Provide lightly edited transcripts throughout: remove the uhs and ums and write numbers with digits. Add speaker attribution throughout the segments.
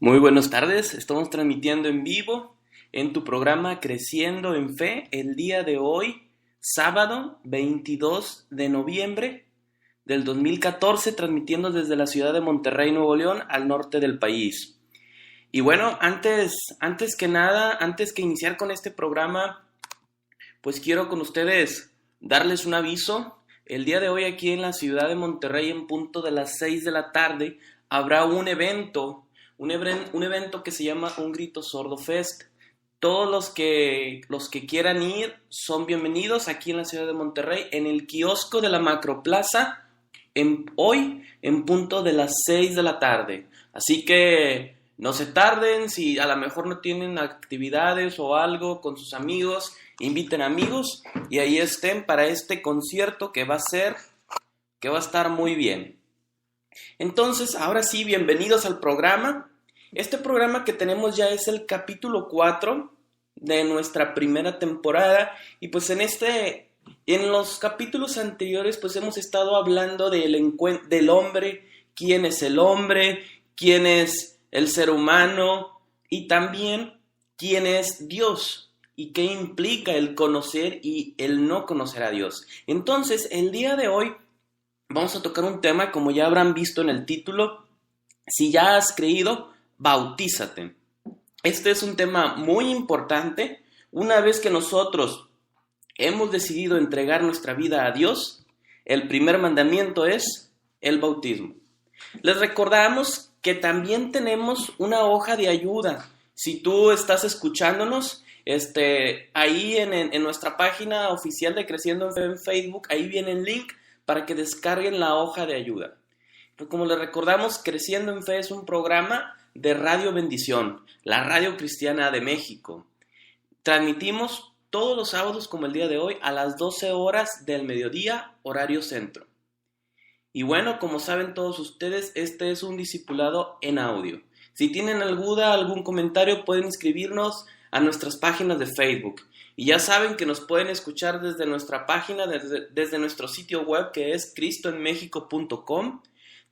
Speaker 1: Muy buenas tardes, estamos transmitiendo en vivo en tu programa Creciendo en Fe el día de hoy, sábado 22 de noviembre del 2014, transmitiendo desde la ciudad de Monterrey, Nuevo León, al norte del país. Y bueno, antes que nada, antes que iniciar con este programa, pues quiero con ustedes darles un aviso. El día de hoy aquí en la ciudad de Monterrey, en punto de las 6 de la tarde, habrá un evento que se llama Un Grito Sordo Fest. Todos los que quieran ir son bienvenidos aquí en la ciudad de Monterrey, en el kiosco de la Macroplaza, hoy en punto de las 6 de la tarde. Así que no se tarden, si a lo mejor no tienen actividades o algo con sus amigos, inviten amigos y ahí estén para este concierto que va a estar muy bien. Entonces, ahora sí, bienvenidos al programa. Este programa que tenemos ya es el capítulo 4 de nuestra primera temporada y pues en los capítulos anteriores pues hemos estado hablando del hombre, quién es el hombre, quién es el ser humano y también quién es Dios y qué implica el conocer y el no conocer a Dios. Entonces, el día de hoy vamos a tocar un tema, como ya habrán visto en el título, si ya has creído, bautízate. Este es un tema muy importante. Una vez que nosotros hemos decidido entregar nuestra vida a Dios, el primer mandamiento es el bautismo. Les recordamos que también tenemos una hoja de ayuda. Si tú estás escuchándonos, ahí en nuestra página oficial de Creciendo en Fe en Facebook, ahí viene el link para que descarguen la hoja de ayuda. Pero como les recordamos, Creciendo en Fe es un programa de Radio Bendición, la radio cristiana de México. Transmitimos todos los sábados, como el día de hoy, a las 12 horas del mediodía, horario centro. Y bueno, como saben todos ustedes, este es un discipulado en audio. Si tienen algún comentario, pueden inscribirnos a nuestras páginas de Facebook. Y ya saben que nos pueden escuchar desde nuestra página, desde nuestro sitio web que es cristoenmexico.com.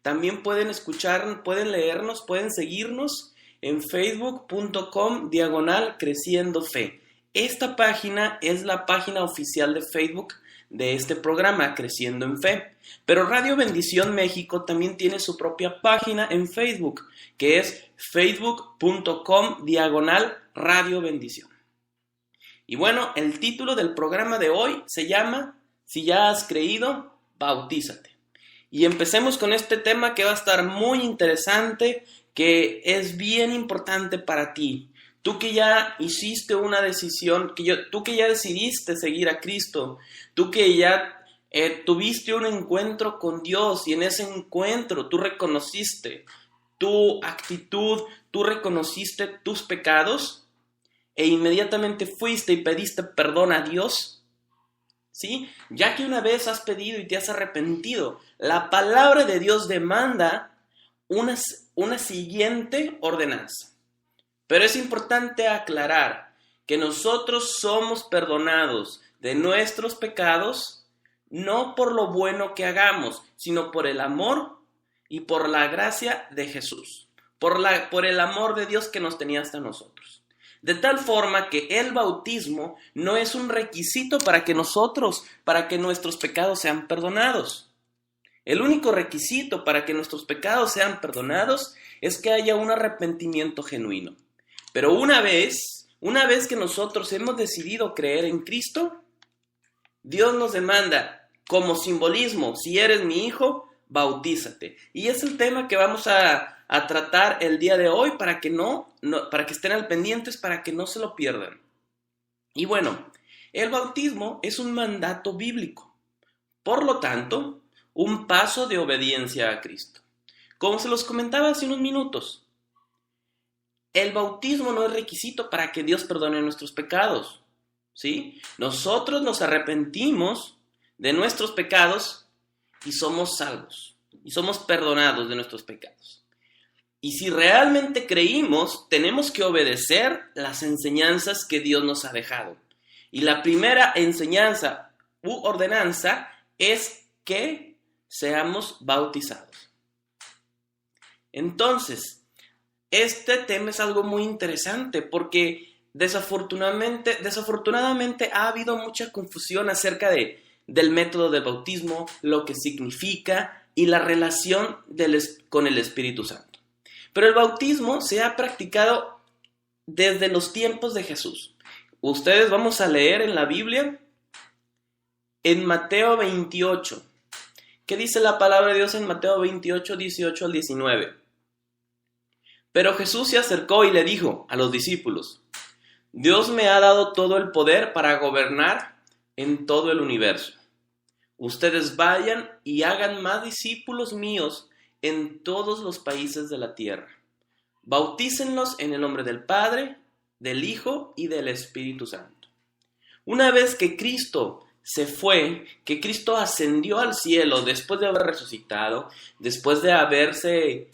Speaker 1: También pueden escuchar, pueden leernos, pueden seguirnos en facebook.com/Creciendo Fe. Esta página es la página oficial de Facebook de este programa, Creciendo en Fe. Pero Radio Bendición México también tiene su propia página en Facebook, que es facebook.com/Radio Bendición. Y bueno, el título del programa de hoy se llama Si ya has creído, bautízate. Y empecemos con este tema que va a estar muy interesante, que es bien importante para ti. Tú que ya hiciste una decisión, tú que ya decidiste seguir a Cristo, tú que ya tuviste un encuentro con Dios y en ese encuentro tú reconociste tu actitud, tú reconociste tus pecados e inmediatamente fuiste y pediste perdón a Dios, ¿sí? Ya que una vez has pedido y te has arrepentido, la palabra de Dios demanda una siguiente ordenanza. Pero es importante aclarar que nosotros somos perdonados de nuestros pecados no por lo bueno que hagamos, sino por el amor y por la gracia de Jesús, por el amor de Dios que nos tenía hasta nosotros. De tal forma que el bautismo no es un requisito para que nuestros pecados sean perdonados. El único requisito para que nuestros pecados sean perdonados es que haya un arrepentimiento genuino. Pero una vez que nosotros hemos decidido creer en Cristo, Dios nos demanda como simbolismo, si eres mi hijo, bautízate. Y es el tema que vamos a tratar el día de hoy para que para que estén al pendientes, para que no se lo pierdan. Y bueno, el bautismo es un mandato bíblico. Por lo tanto, un paso de obediencia a Cristo. Como se los comentaba hace unos minutos, el bautismo no es requisito para que Dios perdone nuestros pecados, ¿sí? Nosotros nos arrepentimos de nuestros pecados y somos salvos, y somos perdonados de nuestros pecados. Y si realmente creímos, tenemos que obedecer las enseñanzas que Dios nos ha dejado. Y la primera enseñanza u ordenanza es que seamos bautizados. Entonces, este tema es algo muy interesante porque desafortunadamente ha habido mucha confusión acerca del método del bautismo, lo que significa y la relación con el Espíritu Santo. Pero el bautismo se ha practicado desde los tiempos de Jesús. Ustedes vamos a leer en la Biblia, en Mateo 28. ¿Qué dice la palabra de Dios en Mateo 28, 18 al 19? Pero Jesús se acercó y le dijo a los discípulos: Dios me ha dado todo el poder para gobernar en todo el universo. Ustedes vayan y hagan más discípulos míos en todos los países de la tierra. Bautícenlos en el nombre del Padre, del Hijo y del Espíritu Santo. Una vez que Cristo se fue, que Cristo ascendió al cielo después de haber resucitado, después de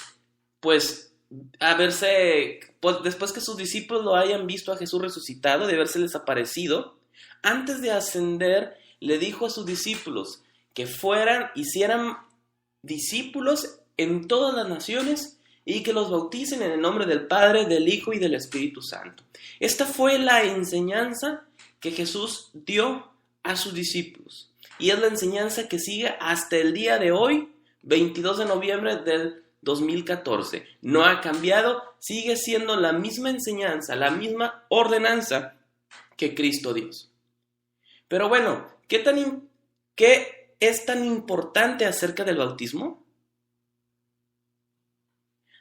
Speaker 1: después que sus discípulos lo hayan visto a Jesús resucitado, de haberse desaparecido, antes de ascender, le dijo a sus discípulos que hicieran discípulos en todas las naciones y que los bauticen en el nombre del Padre, del Hijo y del Espíritu Santo. Esta fue la enseñanza que Jesús dio a sus discípulos y es la enseñanza que sigue hasta el día de hoy, 22 de noviembre del 2014. No ha cambiado, sigue siendo la misma enseñanza, la misma ordenanza que Cristo dio. Pero bueno, ¿qué es tan importante acerca del bautismo?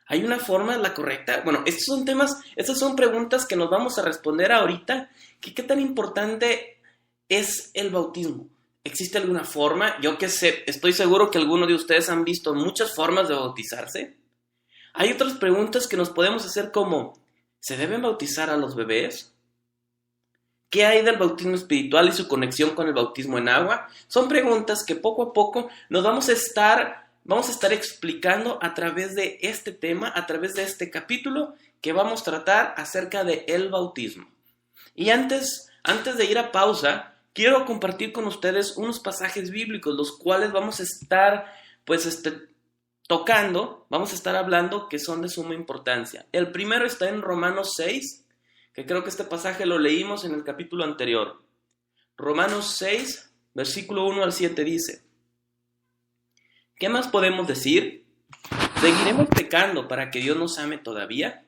Speaker 1: ¿Hay una forma, la correcta? Bueno, estas son preguntas que nos vamos a responder ahorita. ¿Qué tan importante es el bautismo? ¿Existe alguna forma? Yo que sé, estoy seguro que algunos de ustedes han visto muchas formas de bautizarse. Hay otras preguntas que nos podemos hacer como, ¿se deben bautizar a los bebés? ¿Qué hay del bautismo espiritual y su conexión con el bautismo en agua? Son preguntas que poco a poco nos vamos a estar explicando a través de este tema, a través de este capítulo que vamos a tratar acerca del bautismo. Y antes de ir a pausa, quiero compartir con ustedes unos pasajes bíblicos, los cuales vamos a estar tocando, vamos a estar hablando que son de suma importancia. El primero está en Romanos 6, que creo que este pasaje lo leímos en el capítulo anterior. Romanos 6, versículo 1 al 7 dice: ¿Qué más podemos decir? ¿Seguiremos pecando para que Dios nos ame todavía?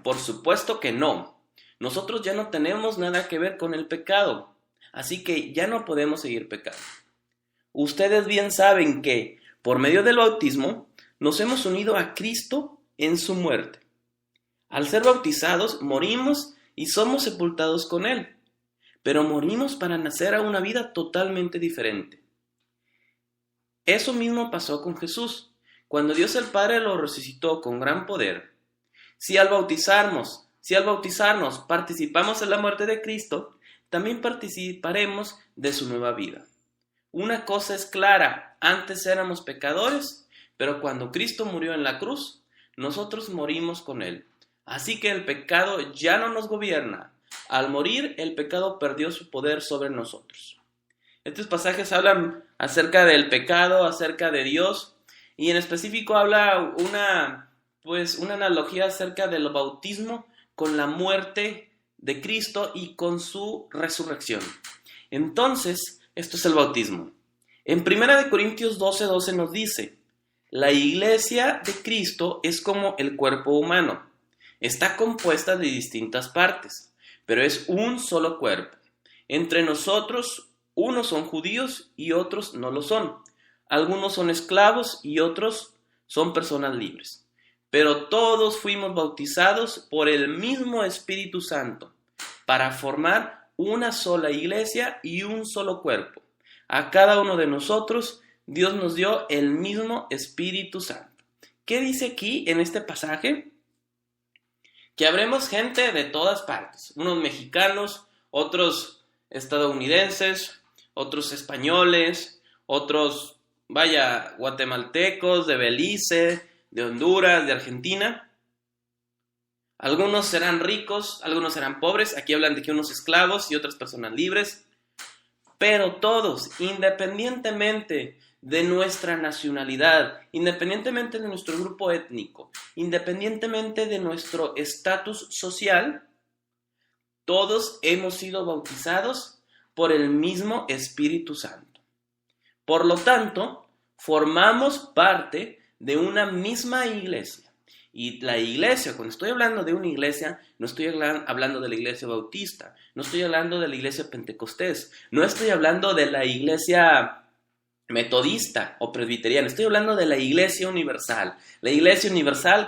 Speaker 1: Por supuesto que no. Nosotros ya no tenemos nada que ver con el pecado, así que ya no podemos seguir pecando. Ustedes bien saben que, por medio del bautismo, nos hemos unido a Cristo en su muerte. Al ser bautizados, morimos y somos sepultados con Él, pero morimos para nacer a una vida totalmente diferente. Eso mismo pasó con Jesús, cuando Dios el Padre lo resucitó con gran poder. Si al bautizarnos participamos en la muerte de Cristo, también participaremos de su nueva vida. Una cosa es clara, antes éramos pecadores, pero cuando Cristo murió en la cruz, nosotros morimos con Él. Así que el pecado ya no nos gobierna. Al morir, el pecado perdió su poder sobre nosotros. Estos pasajes hablan acerca del pecado, acerca de Dios, y en específico habla una analogía acerca del bautismo con la muerte de Cristo y con su resurrección. Entonces, esto es el bautismo. En 1 Corintios 12:12 nos dice: la iglesia de Cristo es como el cuerpo humano. Está compuesta de distintas partes, pero es un solo cuerpo. Entre nosotros, unos son judíos y otros no lo son. Algunos son esclavos y otros son personas libres. Pero todos fuimos bautizados por el mismo Espíritu Santo para formar una sola iglesia y un solo cuerpo. A cada uno de nosotros Dios nos dio el mismo Espíritu Santo. ¿Qué dice aquí en este pasaje? Que habremos gente de todas partes, unos mexicanos, otros estadounidenses, otros españoles, otros, guatemaltecos, de Belice, de Honduras, de Argentina. Algunos serán ricos, algunos serán pobres, aquí hablan de que unos esclavos y otras personas libres, pero todos, independientemente de nuestra nacionalidad, independientemente de nuestro grupo étnico, independientemente de nuestro estatus social, todos hemos sido bautizados por el mismo Espíritu Santo. Por lo tanto, formamos parte de una misma iglesia. Y la iglesia, cuando estoy hablando de una iglesia, no estoy hablando de la iglesia bautista, no estoy hablando de la iglesia pentecostés, no estoy hablando de la iglesia metodista o presbiteriana, estoy hablando de la iglesia universal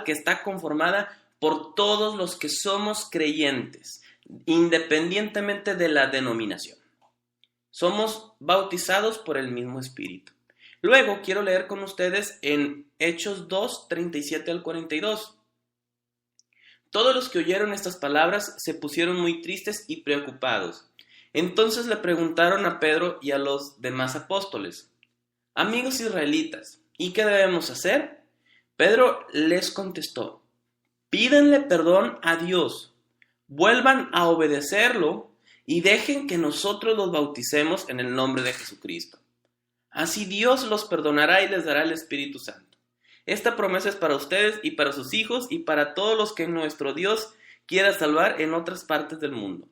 Speaker 1: que está conformada por todos los que somos creyentes, independientemente de la denominación. Somos bautizados por el mismo Espíritu. Luego quiero leer con ustedes en Hechos 2, 37 al 42. Todos los que oyeron estas palabras se pusieron muy tristes y preocupados. Entonces le preguntaron a Pedro y a los demás apóstoles: amigos israelitas, ¿y qué debemos hacer? Pedro les contestó: pídanle perdón a Dios, vuelvan a obedecerlo y dejen que nosotros los bauticemos en el nombre de Jesucristo. Así Dios los perdonará y les dará el Espíritu Santo. Esta promesa es para ustedes y para sus hijos y para todos los que nuestro Dios quiera salvar en otras partes del mundo.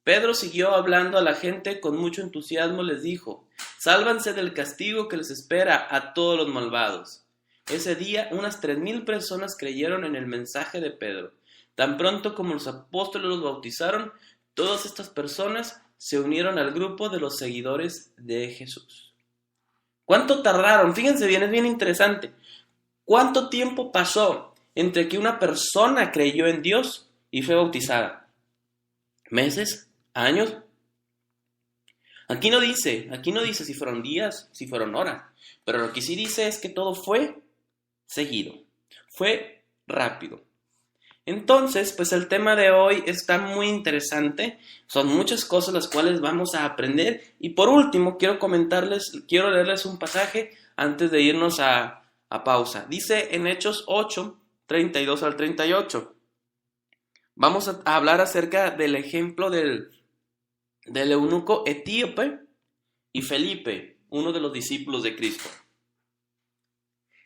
Speaker 1: Pedro siguió hablando a la gente con mucho entusiasmo, les dijo: sálvanse del castigo que les espera a todos los malvados. Ese día unas 3,000 personas creyeron en el mensaje de Pedro. Tan pronto como los apóstoles los bautizaron, todas estas personas se unieron al grupo de los seguidores de Jesús. ¿Cuánto tardaron? Fíjense bien, es bien interesante. ¿Cuánto tiempo pasó entre que una persona creyó en Dios y fue bautizada? ¿Meses? ¿Años? Aquí no dice si fueron días, si fueron horas, pero lo que sí dice es que todo fue seguido, fue rápido. Entonces, pues el tema de hoy está muy interesante, son muchas cosas las cuales vamos a aprender, y por último quiero leerles un pasaje antes de irnos a pausa. Dice en Hechos 8, 32 al 38. Vamos a hablar acerca del ejemplo del eunuco etíope y Felipe, uno de los discípulos de Cristo.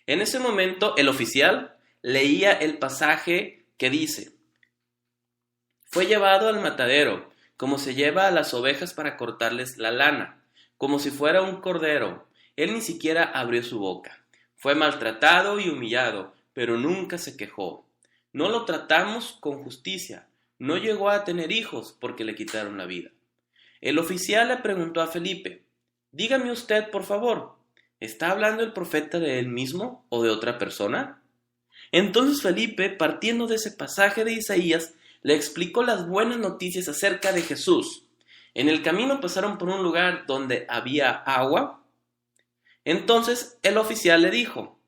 Speaker 1: En ese momento el oficial leía el pasaje que dice: fue llevado al matadero, como se lleva a las ovejas para cortarles la lana, como si fuera un cordero. Él ni siquiera abrió su boca. Fue maltratado y humillado, pero nunca se quejó. No lo tratamos con justicia. No llegó a tener hijos porque le quitaron la vida. El oficial le preguntó a Felipe: dígame usted, por favor, ¿está hablando el profeta de él mismo o de otra persona? Entonces Felipe, partiendo de ese pasaje de Isaías, le explicó las buenas noticias acerca de Jesús. En el camino pasaron por un lugar donde había agua. Entonces el oficial le dijo: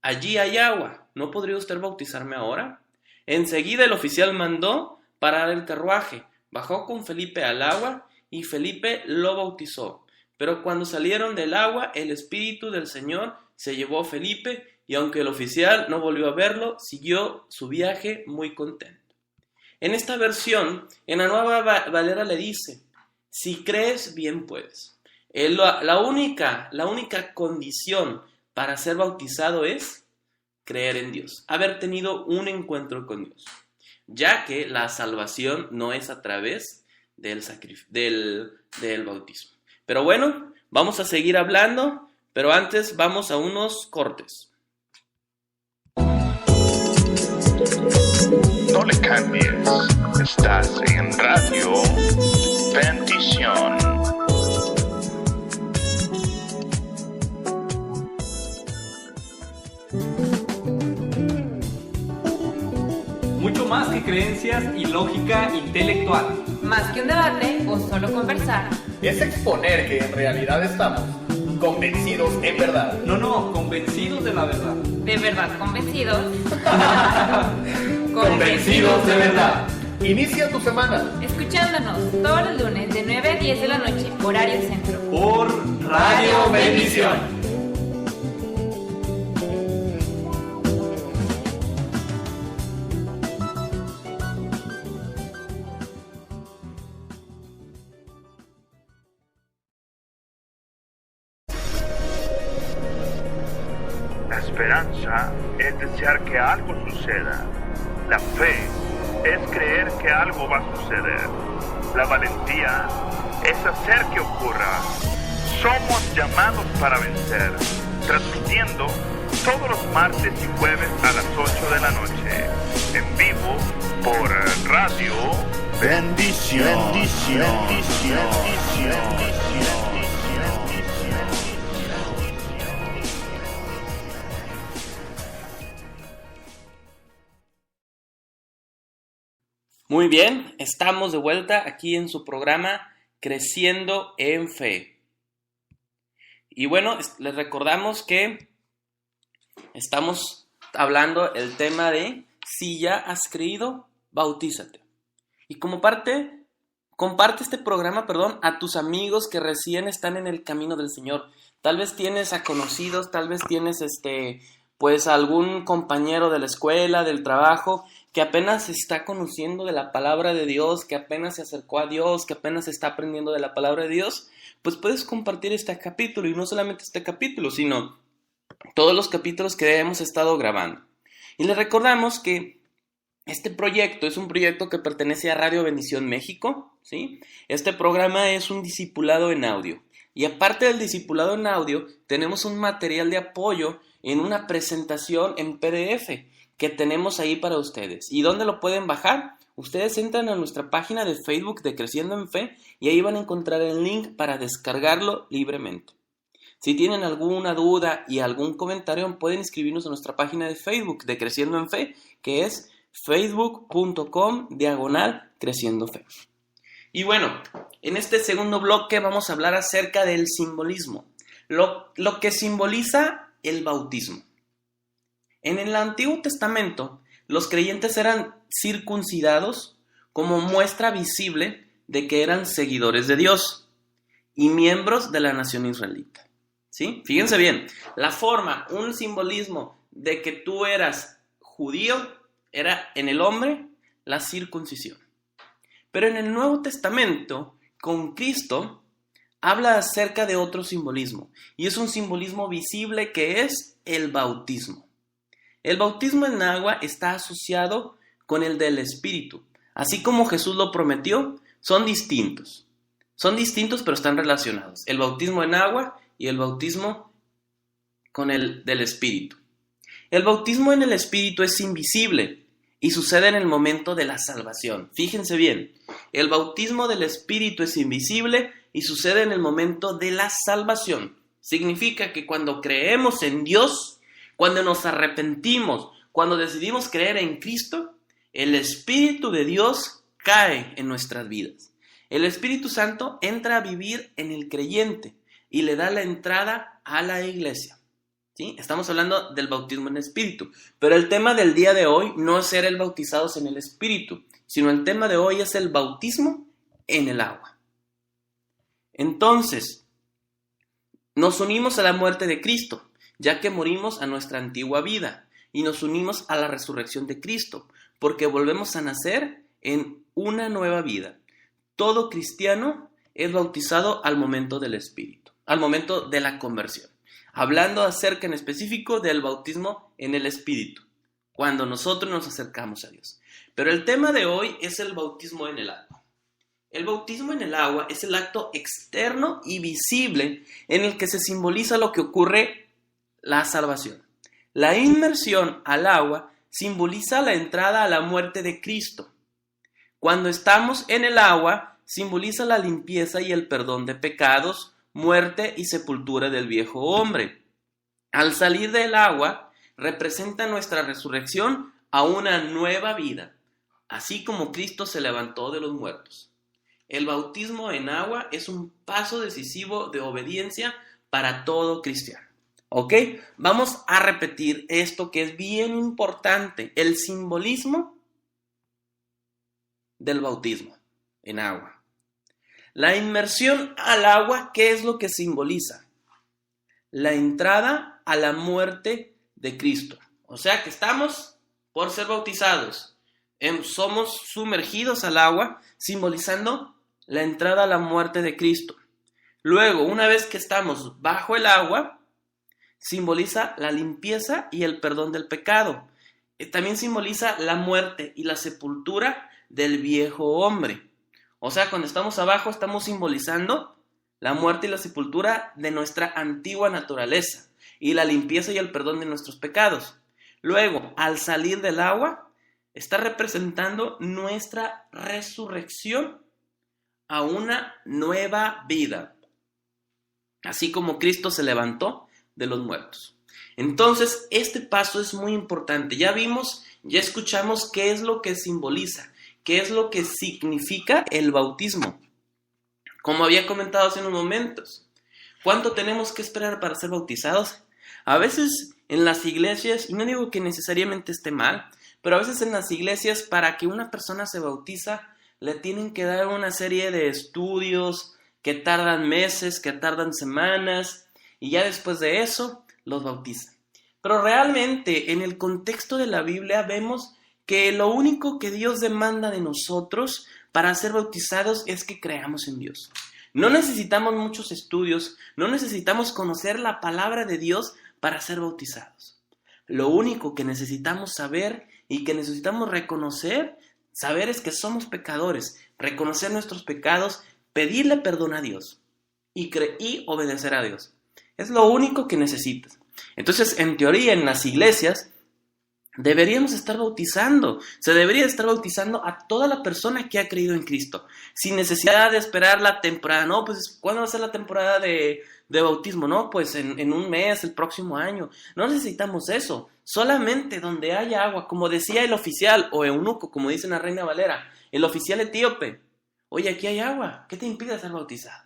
Speaker 1: allí hay agua, ¿no podría usted bautizarme ahora? Enseguida el oficial mandó parar el carruaje, bajó con Felipe al agua y Felipe lo bautizó. Pero cuando salieron del agua, el Espíritu del Señor se llevó a Felipe, y aunque el oficial no volvió a verlo, siguió su viaje muy contento. En esta versión, en la Nueva Valera le dice: si crees, bien puedes. La única condición para ser bautizado es creer en Dios, haber tenido un encuentro con Dios, ya que la salvación no es a través del bautismo. Pero bueno, vamos a seguir hablando, pero antes vamos a unos cortes.
Speaker 2: No le cambies, estás en Radio Bendición.
Speaker 3: Mucho más que creencias y lógica intelectual.
Speaker 4: Más que un debate o solo conversar.
Speaker 5: Es exponer que en realidad estamos convencidos en verdad.
Speaker 3: No, convencidos de la verdad.
Speaker 4: ¿De verdad convencidos?
Speaker 5: Convencidos de verdad. Inicia tu semana
Speaker 4: escuchándonos todos los lunes de 9 a 10 de la noche, horario centro.
Speaker 3: Por Radio Bendición.
Speaker 2: esperanza es desear que algo suceda. La fe es creer que algo va a suceder. La valentía es hacer que ocurra. Somos llamados para vencer, transmitiendo todos los martes y jueves a las 8 de la noche, en vivo por Radio
Speaker 6: Bendición.
Speaker 1: Muy bien, estamos de vuelta aquí en su programa Creciendo en Fe. Y bueno, les recordamos que estamos hablando el tema de si ya has creído, bautízate. Y como parte, comparte este programa, a tus amigos que recién están en el camino del Señor. Tal vez tienes a conocidos, tal vez tienes algún compañero de la escuela, del trabajo, que apenas está conociendo de la palabra de Dios, que apenas se acercó a Dios, que apenas está aprendiendo de la palabra de Dios. Pues puedes compartir este capítulo, y no solamente este capítulo, sino todos los capítulos que hemos estado grabando. Y les recordamos que este proyecto es un proyecto que pertenece a Radio Bendición México, ¿sí? Este programa es un discipulado en audio. Y aparte del discipulado en audio, tenemos un material de apoyo en una presentación en PDF que tenemos ahí para ustedes. ¿Y dónde lo pueden bajar? Ustedes entran a nuestra página de Facebook de Creciendo en Fe y ahí van a encontrar el link para descargarlo libremente. Si tienen alguna duda y algún comentario, pueden escribirnos a nuestra página de Facebook de Creciendo en Fe, que es facebook.com/Creciendo Fe. Y bueno, en este segundo bloque vamos a hablar acerca del simbolismo, lo que simboliza el bautismo. En el Antiguo Testamento, los creyentes eran circuncidados como muestra visible de que eran seguidores de Dios y miembros de la nación israelita. ¿Sí? Fíjense bien, la forma, un simbolismo de que tú eras judío era en el hombre la circuncisión. Pero en el Nuevo Testamento, con Cristo, habla acerca de otro simbolismo, y es un simbolismo visible que es el bautismo. El bautismo en agua está asociado con el del Espíritu. Así como Jesús lo prometió, son distintos. Son distintos, pero están relacionados. El bautismo en agua y el bautismo con el del Espíritu. El bautismo en el Espíritu es invisible y sucede en el momento de la salvación. Fíjense bien, el bautismo del Espíritu es invisible y sucede en el momento de la salvación. Significa que cuando creemos en Dios, cuando nos arrepentimos, cuando decidimos creer en Cristo, el Espíritu de Dios cae en nuestras vidas. El Espíritu Santo entra a vivir en el creyente y le da la entrada a la iglesia. ¿Sí? Estamos hablando del bautismo en Espíritu, pero el tema del día de hoy no es ser el bautizados en el Espíritu, sino el tema de hoy es el bautismo en el agua. Entonces, nos unimos a la muerte de Cristo, ya que morimos a nuestra antigua vida, y nos unimos a la resurrección de Cristo, porque volvemos a nacer en una nueva vida. Todo cristiano es bautizado al momento del Espíritu, al momento de la conversión. Hablando acerca en específico del bautismo en el Espíritu, cuando nosotros nos acercamos a Dios. Pero el tema de hoy es el bautismo en el agua. El bautismo en el agua es el acto externo y visible en el que se simboliza lo que ocurre la salvación. La inmersión al agua simboliza la entrada a la muerte de Cristo. Cuando estamos en el agua, simboliza la limpieza y el perdón de pecados, muerte y sepultura del viejo hombre. Al salir del agua, representa nuestra resurrección a una nueva vida, así como Cristo se levantó de los muertos. El bautismo en agua es un paso decisivo de obediencia para todo cristiano. ¿Ok? Vamos a repetir esto que es bien importante, el simbolismo del bautismo en agua. La inmersión al agua, ¿qué es lo que simboliza? La entrada a la muerte de Cristo. O sea que estamos por ser bautizados. Somos sumergidos al agua, simbolizando la entrada a la muerte de Cristo. Luego, una vez que estamos bajo el agua, simboliza la limpieza y el perdón del pecado. También simboliza la muerte y la sepultura del viejo hombre. O sea, cuando estamos abajo estamos simbolizando la muerte y la sepultura de nuestra antigua naturaleza y la limpieza y el perdón de nuestros pecados. Luego, al salir del agua, está representando nuestra resurrección a una nueva vida, así como Cristo se levantó de los muertos. Entonces, este paso es muy importante. Ya vimos, ya escuchamos qué es lo que simboliza, qué es lo que significa el bautismo. Como había comentado hace unos momentos, ¿cuánto tenemos que esperar para ser bautizados? A veces en las iglesias, y no digo que necesariamente esté mal, pero a veces en las iglesias para que una persona se bautiza, le tienen que dar una serie de estudios que tardan meses, que tardan semanas, y ya después de eso los bautizan. Pero realmente en el contexto de la Biblia vemos que lo único que Dios demanda de nosotros para ser bautizados es que creamos en Dios. No necesitamos muchos estudios, no necesitamos conocer la palabra de Dios para ser bautizados. Lo único que necesitamos saber y que necesitamos saber es que somos pecadores, reconocer nuestros pecados, pedirle perdón a Dios y obedecer a Dios. Es lo único que necesitas. Entonces, en teoría, en las iglesias deberíamos estar bautizando. Se debería estar bautizando a toda la persona que ha creído en Cristo, sin necesidad de esperar la temporada. No, pues, ¿cuándo va a ser la temporada de bautismo? No, pues en un mes, el próximo año. No necesitamos eso. Solamente donde haya agua, como decía el oficial o eunuco, como dice la Reina Valera, el oficial etíope. Oye, aquí hay agua, ¿qué te impide ser bautizado?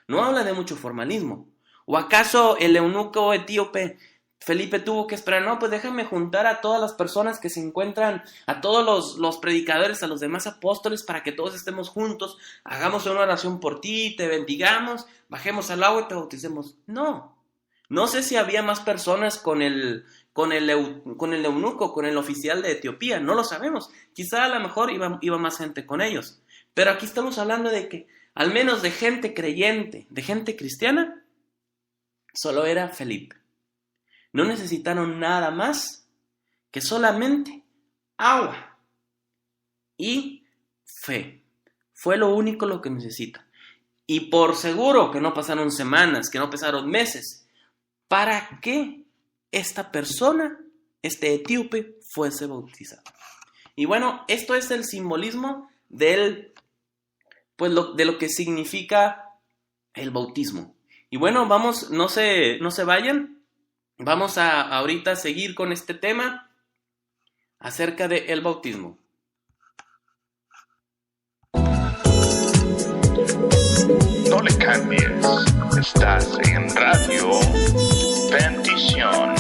Speaker 1: No habla de mucho formalismo. ¿O acaso el eunuco etíope Felipe tuvo que esperar? No, pues déjame juntar a todas las personas que se encuentran, a todos los predicadores, a los demás apóstoles, para que todos estemos juntos, hagamos una oración por ti, te bendigamos, bajemos al agua y te bauticemos. No sé si había más personas con el eunuco, con el oficial de Etiopía, no lo sabemos. Quizá a lo mejor iba más gente con ellos. Pero aquí estamos hablando de que, al menos de gente creyente, de gente cristiana, solo era Felipe. No necesitaron nada más que solamente agua y fe. Fue lo único lo que necesitan. Y por seguro que no pasaron semanas, que no pasaron meses, para que esta persona, este etíope, fuese bautizado. Y bueno, esto es el simbolismo de lo que significa el bautismo. Y bueno, vamos, no se vayan. Vamos a ahorita seguir con este tema acerca del bautismo.
Speaker 2: No le cambies, estás en Radio Bendición.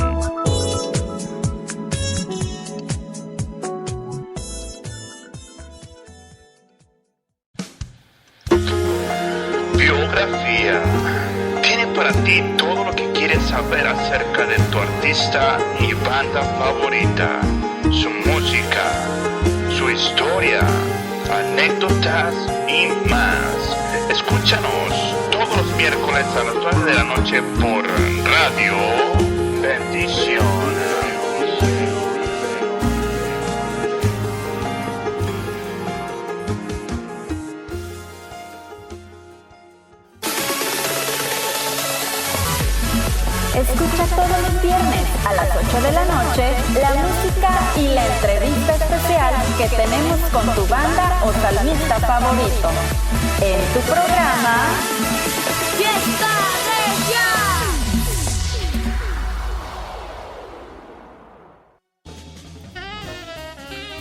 Speaker 2: Biografía. Tiene para ti todo lo que quieres saber acerca de tu artista y banda favorita, su música, su historia, anécdotas y más. Escúchanos todos los miércoles a las 9 de la noche por Radio Bendición.
Speaker 7: Escucha todos los viernes a las 8 de la noche la música y la entrevista especial que tenemos con tu banda o salmista favorito. En tu programa Fiesta Regia.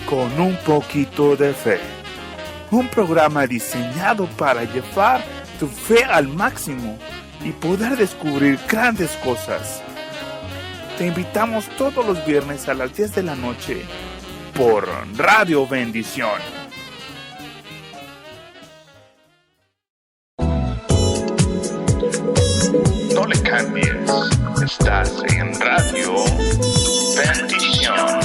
Speaker 6: Con un poquito de fe. Un programa diseñado para llevar tu fe al máximo y poder descubrir grandes cosas. Te invitamos todos los viernes a las 10 de la noche por Radio Bendición.
Speaker 2: No le cambies, estás en Radio Bendición.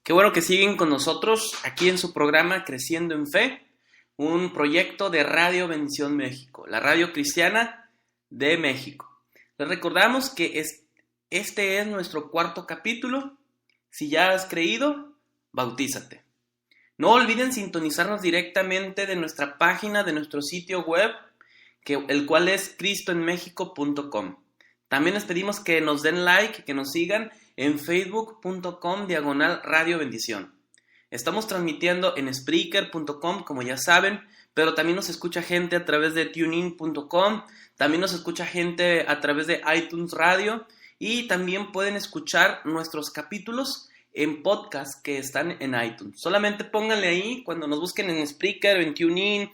Speaker 1: Qué bueno que siguen con nosotros aquí en su programa Creciendo en Fe. un proyecto de Radio Bendición México, la radio cristiana de México. Les recordamos que este es nuestro 4º capítulo. Si ya has creído, bautízate. No olviden sintonizarnos directamente de nuestra página, de nuestro sitio web, el cual es cristoenmexico.com. También les pedimos que nos den like, que nos sigan en facebook.com/Radio Bendición. Estamos transmitiendo en Spreaker.com, como ya saben, pero también nos escucha gente a través de tunein.com, también nos escucha gente a través de iTunes Radio, y también pueden escuchar nuestros capítulos en podcast que están en iTunes. Solamente pónganle ahí, cuando nos busquen en Spreaker, en TuneIn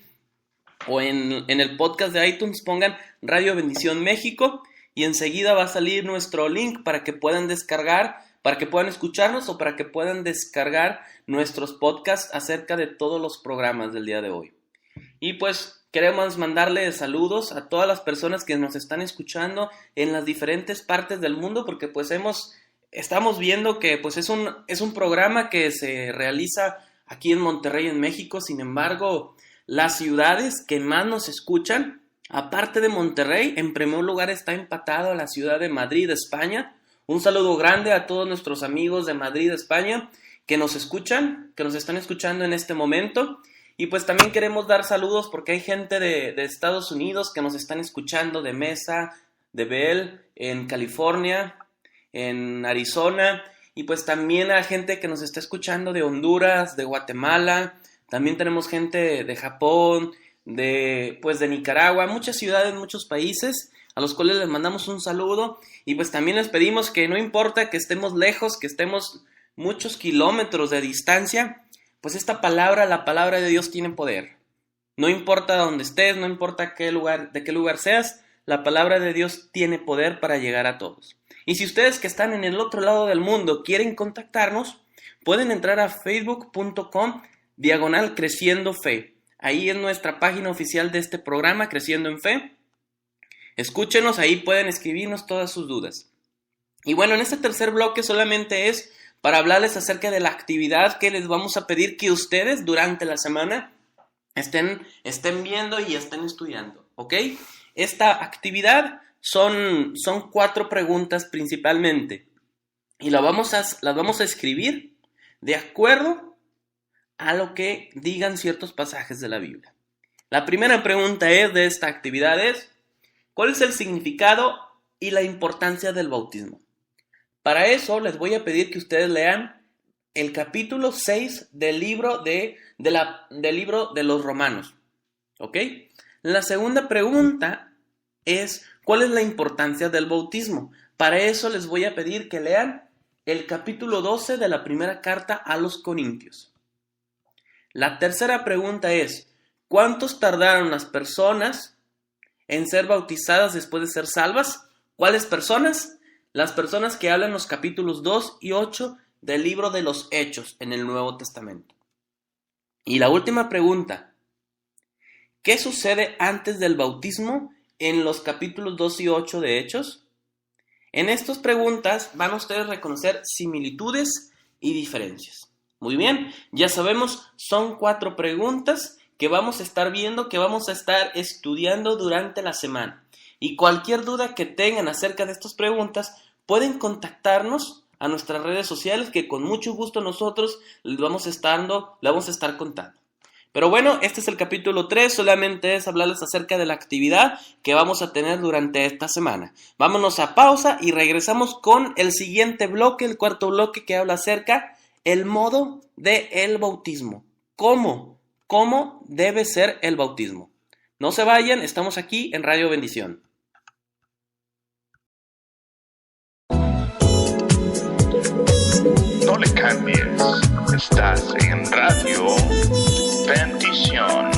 Speaker 1: o en el podcast de iTunes, pongan Radio Bendición México y enseguida va a salir nuestro link para que puedan descargar, para que puedan escucharnos o para que puedan descargar nuestros podcasts acerca de todos los programas del día de hoy. Y pues queremos mandarle saludos a todas las personas que nos están escuchando en las diferentes partes del mundo, porque pues estamos viendo que pues es un programa que se realiza aquí en Monterrey, en México. Sin embargo, las ciudades que más nos escuchan, aparte de Monterrey, en primer lugar está empatado a la ciudad de Madrid, España. Un saludo grande a todos nuestros amigos de Madrid, España, que nos escuchan, que nos están escuchando en este momento. Y pues también queremos dar saludos porque hay gente de Estados Unidos que nos están escuchando, de Mesa, de Bell, en California, en Arizona, y pues también a gente que nos está escuchando de Honduras, de Guatemala. También tenemos gente de Japón, de Nicaragua, muchas ciudades, muchos países a los cuales les mandamos un saludo. Y pues también les pedimos que no importa que estemos lejos, que estemos muchos kilómetros de distancia, pues esta palabra, la palabra de Dios tiene poder. No importa dónde estés, no importa de qué lugar seas, la palabra de Dios tiene poder para llegar a todos. Y si ustedes que están en el otro lado del mundo quieren contactarnos, pueden entrar a facebook.com/Creciendo Fe. Ahí es nuestra página oficial de este programa, Creciendo en Fe. Escúchenos, ahí pueden escribirnos todas sus dudas. Y bueno, en este tercer bloque solamente es para hablarles acerca de la actividad que les vamos a pedir que ustedes durante la semana estén viendo y estén estudiando, ¿ok? Esta actividad son 4 preguntas principalmente y las vamos a escribir de acuerdo a lo que digan ciertos pasajes de la Biblia. La primera pregunta de esta actividad es: ¿cuál es el significado y la importancia del bautismo? Para eso les voy a pedir que ustedes lean el capítulo 6 del libro de los Romanos, ¿ok? La segunda pregunta es: ¿cuál es la importancia del bautismo? Para eso les voy a pedir que lean el capítulo 12 de la primera carta a los Corintios. La tercera pregunta es: ¿cuántos tardaron las personas en ser bautizadas después de ser salvas? ¿Cuáles personas? Las personas que hablan los capítulos 2 y 8 del libro de los Hechos en el Nuevo Testamento. Y la última pregunta: ¿qué sucede antes del bautismo en los capítulos 2 y 8 de Hechos? En estas preguntas van a ustedes a reconocer similitudes y diferencias. Muy bien, ya sabemos, son 4 preguntas que vamos a estar viendo, que vamos a estar estudiando durante la semana. Y cualquier duda que tengan acerca de estas preguntas, pueden contactarnos a nuestras redes sociales, que con mucho gusto nosotros les vamos a estar contando. Pero bueno, este es el capítulo 3, solamente es hablarles acerca de la actividad que vamos a tener durante esta semana. Vámonos a pausa y regresamos con el siguiente bloque, el 4º bloque, que habla acerca del modo del bautismo. ¿Cómo debe ser el bautismo? No se vayan, estamos aquí en Radio Bendición.
Speaker 2: No le cambies, estás en Radio Bendición.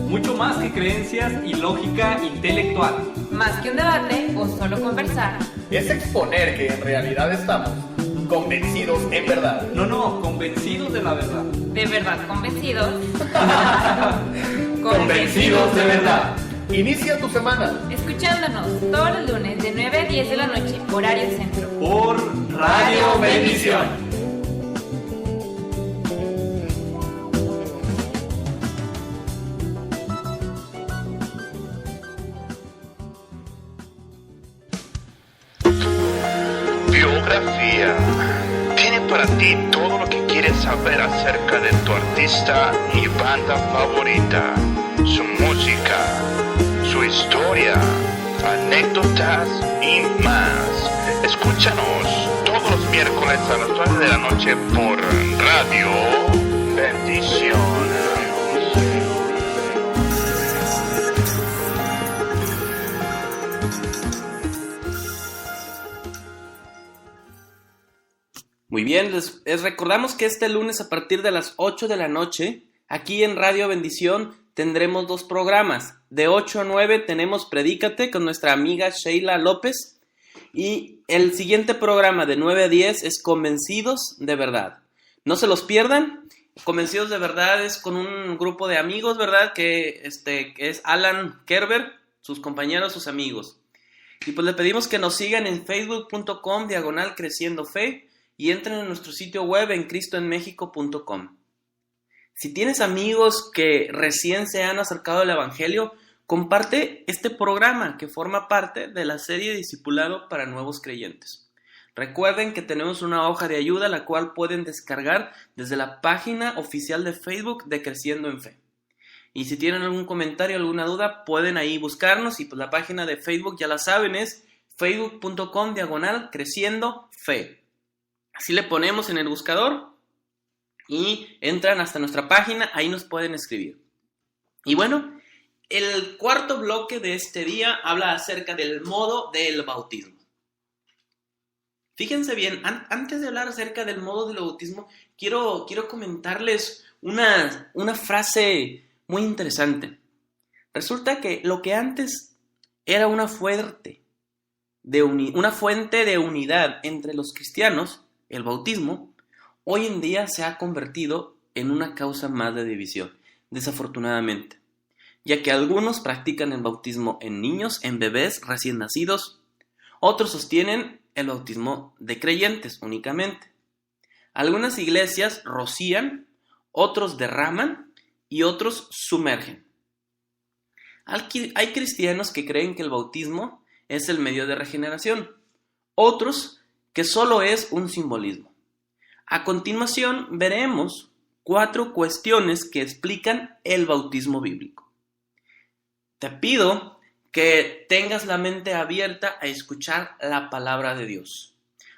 Speaker 3: Mucho más que creencias y lógica intelectual.
Speaker 4: Más que un debate o solo conversar.
Speaker 5: Es exponer que en realidad estamos convencidos en verdad.
Speaker 3: No, convencidos de la verdad.
Speaker 4: ¿De verdad convencidos?
Speaker 3: Convencidos de verdad.
Speaker 5: Inicia tu semana
Speaker 4: Escuchándonos todos los lunes de 9 a 10 de la noche, horario centro.
Speaker 3: Por Radio Bendición.
Speaker 2: Biografía. Tiene para ti todo lo que quieres saber acerca de tu artista y banda favorita, su música, su historia, anécdotas y más. Escúchanos todos los miércoles a las 9 de la noche por Radio Bendición.
Speaker 1: Muy bien, les recordamos que este lunes a partir de las 8 de la noche, aquí en Radio Bendición, tendremos 2 programas. De 8 a 9 tenemos Predícate con nuestra amiga Sheila López. Y el siguiente programa de 9 a 10 es Convencidos de Verdad. No se los pierdan. Convencidos de Verdad es con un grupo de amigos, ¿verdad? Que es Alan Kerber, sus compañeros, sus amigos. Y pues le pedimos que nos sigan en facebook.com/creciendofe y entren en nuestro sitio web en cristoenmexico.com. Si tienes amigos que recién se han acercado al Evangelio, comparte este programa que forma parte de la serie Discipulado para Nuevos Creyentes. Recuerden que tenemos una hoja de ayuda la cual pueden descargar desde la página oficial de Facebook de Creciendo en Fe. Y si tienen algún comentario, alguna duda, pueden ahí buscarnos y pues la página de Facebook ya la saben, es facebook.com/creciendofe. Así le ponemos en el buscador y entran hasta nuestra página, ahí nos pueden escribir. Y bueno, el cuarto bloque de este día habla acerca del modo del bautismo. Fíjense bien, antes de hablar acerca del modo del bautismo, quiero comentarles una frase muy interesante. Resulta que lo que antes era una fuente de unidad entre los cristianos, el bautismo, hoy en día se ha convertido en una causa más de división, desafortunadamente, ya que algunos practican el bautismo en niños, en bebés recién nacidos, otros sostienen el bautismo de creyentes únicamente. Algunas iglesias rocían, otros derraman y otros sumergen. Hay cristianos que creen que el bautismo es el medio de regeneración, otros que solo es un simbolismo. A continuación veremos 4 cuestiones que explican el bautismo bíblico. Te pido que tengas la mente abierta a escuchar la palabra de Dios.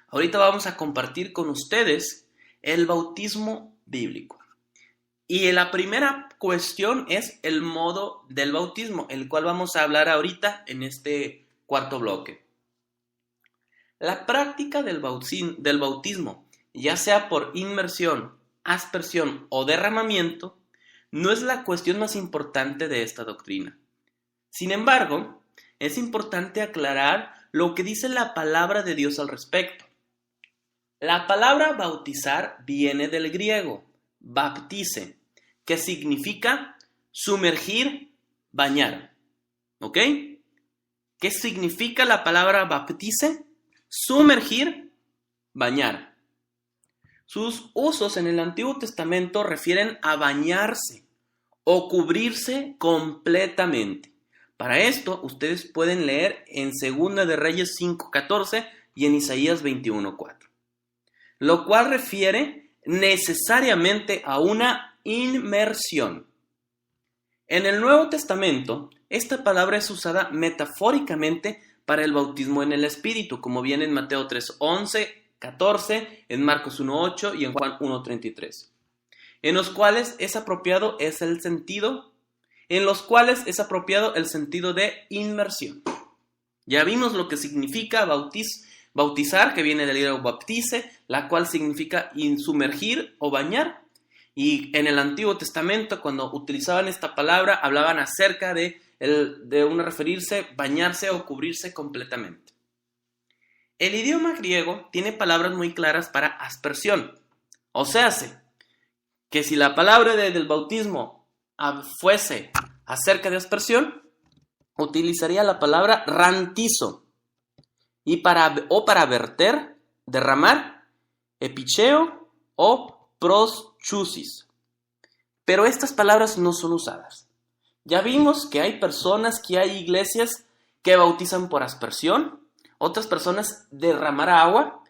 Speaker 1: Ahorita vamos a compartir con ustedes el bautismo bíblico. Y la primera cuestión es el modo del bautismo, el cual vamos a hablar ahorita en este cuarto bloque. La práctica del bautismo, ya sea por inmersión, aspersión o derramamiento, no es la cuestión más importante de esta doctrina. Sin embargo, es importante aclarar lo que dice la palabra de Dios al respecto. La palabra bautizar viene del griego, baptise, que significa sumergir, bañar. ¿Ok? ¿Qué significa la palabra baptise? Sumergir, bañar. Sus usos en el Antiguo Testamento refieren a bañarse o cubrirse completamente. Para esto, ustedes pueden leer en 2 de Reyes 5:14 y en Isaías 21:4, lo cual refiere necesariamente a una inmersión. En el Nuevo Testamento, esta palabra es usada metafóricamente para el bautismo en el Espíritu, como viene en Mateo 3:11, 14, en Marcos 1:8 y en Juan 1:33, en los cuales es apropiado el sentido de inmersión. Ya vimos lo que significa bautizar, que viene del griego baptise, la cual significa sumergir o bañar. Y en el Antiguo Testamento, cuando utilizaban esta palabra, hablaban acerca de referirse, bañarse o cubrirse completamente. El idioma griego tiene palabras muy claras para aspersión. O sea, que si la palabra del bautismo fuese acerca de aspersión, utilizaría la palabra rantizo. Y para verter, derramar, epicheo o proschusis. Pero estas palabras no son usadas. Ya vimos que hay personas, que hay iglesias que bautizan por aspersión, otras personas derramar agua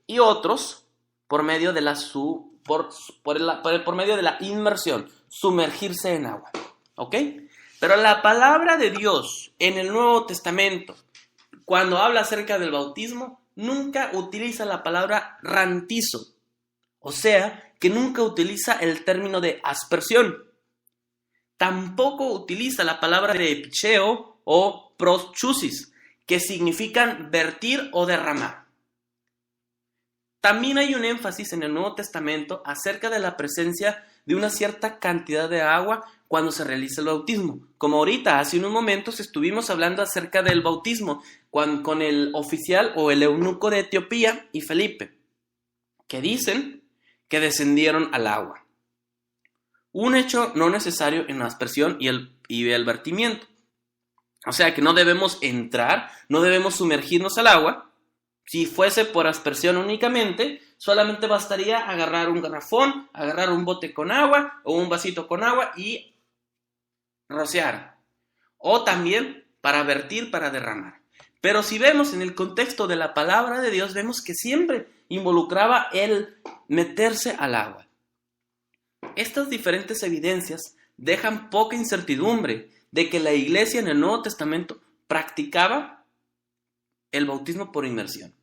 Speaker 1: y otros por medio de por medio de la inmersión, sumergirse en agua. ¿Ok? Pero la palabra de Dios en el Nuevo Testamento, cuando habla acerca del bautismo, nunca utiliza la palabra rantizo. O sea, que nunca utiliza el término de aspersión. Tampoco utiliza la palabra de epicheo o proschusis, que significan vertir o derramar. También hay un énfasis en el Nuevo Testamento acerca de la presencia de una cierta cantidad de agua cuando se realiza el bautismo. Como ahorita, hace unos momentos, estuvimos hablando acerca del bautismo con el oficial o el eunuco de Etiopía y Felipe, que dicen que descendieron al agua. Un hecho no necesario en la aspersión y el vertimiento. O sea que no debemos entrar, no debemos sumergirnos al agua. Si fuese por aspersión únicamente, solamente bastaría agarrar un garrafón, agarrar un bote con agua o un vasito con agua y rociar. O también para vertir, para derramar. Pero si vemos en el contexto de la palabra de Dios, vemos que siempre involucraba el meterse al agua. Estas diferentes evidencias dejan poca incertidumbre de que la iglesia en el Nuevo Testamento practicaba el bautismo por inmersión.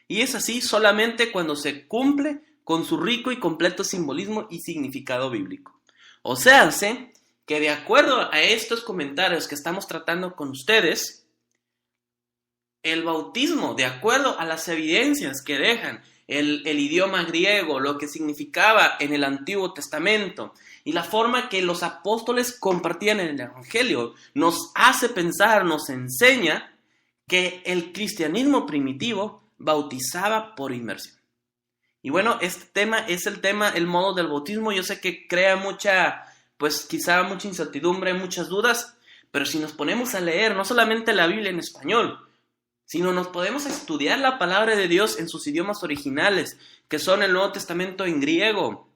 Speaker 1: Y es así solamente cuando se cumple con su rico y completo simbolismo y significado bíblico. O sea, que de acuerdo a estos comentarios que estamos tratando con ustedes, el bautismo, de acuerdo a las evidencias que dejan el idioma griego, lo que significaba en el Antiguo Testamento y la forma que los apóstoles compartían en el Evangelio, nos hace pensar, nos enseña que el cristianismo primitivo bautizaba por inmersión. Y bueno, este tema es el modo del bautismo. Yo sé que crea quizá mucha incertidumbre, muchas dudas, pero si nos ponemos a leer no solamente la Biblia en español, sino nos podemos estudiar la palabra de Dios en sus idiomas originales, que son el Nuevo Testamento en griego,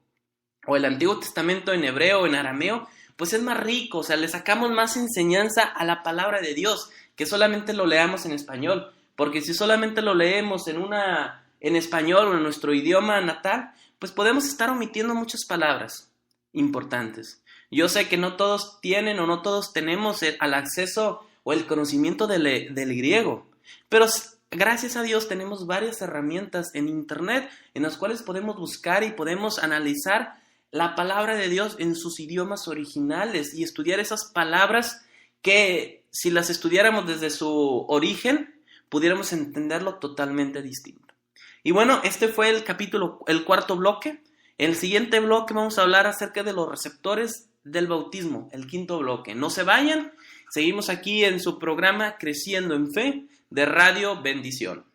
Speaker 1: o el Antiguo Testamento en hebreo, en arameo, pues es más rico, o sea, le sacamos más enseñanza a la palabra de Dios, que solamente lo leamos en español, porque si solamente lo leemos en español o en nuestro idioma natal, pues podemos estar omitiendo muchas palabras importantes. Yo sé que no todos tienen o no todos tenemos el acceso o el conocimiento del griego, pero gracias a Dios tenemos varias herramientas en internet en las cuales podemos buscar y podemos analizar la palabra de Dios en sus idiomas originales y estudiar esas palabras que si las estudiáramos desde su origen, pudiéramos entenderlo totalmente distinto. Y bueno, este fue el cuarto bloque. En el siguiente bloque vamos a hablar acerca de los receptores del bautismo, el quinto bloque. No se vayan, seguimos aquí en su programa Creciendo en Fe de Radio Bendición.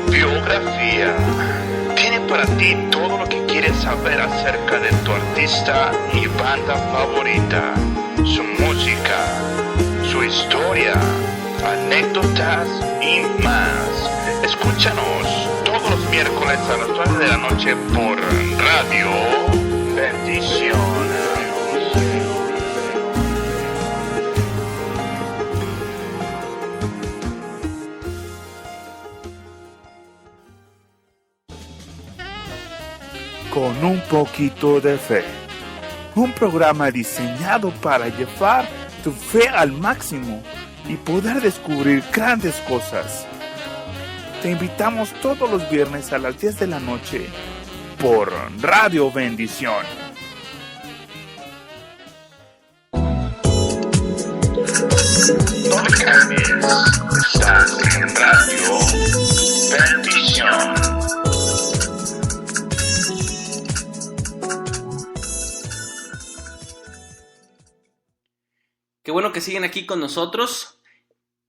Speaker 2: Biografía. Tiene para ti todo lo que quieres saber acerca de tu artista y banda favorita, su música, su historia, anécdotas y más. Escúchanos todos los miércoles a las 9 de la noche por Radio Bendición.
Speaker 6: Con un poquito de fe. Un programa diseñado para llevar tu fe al máximo y poder descubrir grandes cosas. Te invitamos todos los viernes a las 10 de la noche por Radio Bendición.
Speaker 2: No te cambies, estás en Radio Bendición.
Speaker 1: Qué bueno que siguen aquí con nosotros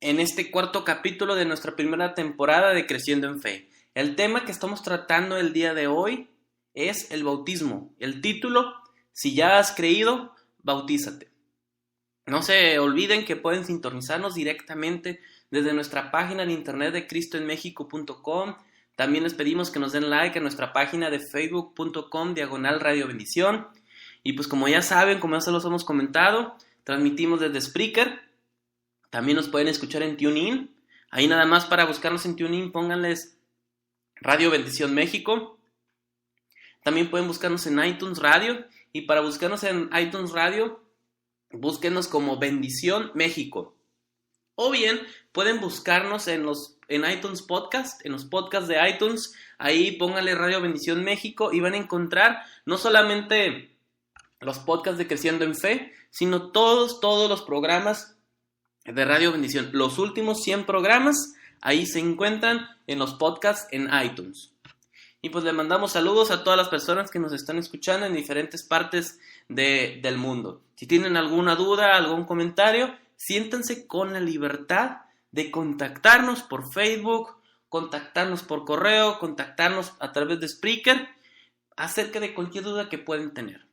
Speaker 1: en este cuarto capítulo de nuestra primera temporada de Creciendo en Fe. El tema que estamos tratando el día de hoy es el bautismo. El título Si ya has creído, bautízate. No se olviden que pueden sintonizarnos directamente desde nuestra página de internet de cristoenmexico.com. También les pedimos que nos den like a nuestra página de facebook.com/Radio Bendición. Y pues como ya saben, como ya se los hemos comentado, transmitimos desde Spreaker. También nos pueden escuchar en TuneIn. Ahí nada más para buscarnos en TuneIn, pónganles Radio Bendición México. También pueden buscarnos en iTunes Radio. Y para buscarnos en iTunes Radio, búsquenos como Bendición México. O bien pueden buscarnos en iTunes Podcast, en los podcasts de iTunes. Ahí pónganle Radio Bendición México y van a encontrar no solamente los podcasts de Creciendo en Fe, sino todos los programas de Radio Bendición. Los últimos 100 programas ahí se encuentran en los podcasts en iTunes. Y pues le mandamos saludos a todas las personas que nos están escuchando en diferentes partes del mundo. Si tienen alguna duda, algún comentario, siéntanse con la libertad de contactarnos por Facebook, contactarnos por correo, contactarnos a través de Spreaker acerca de cualquier duda que pueden tener.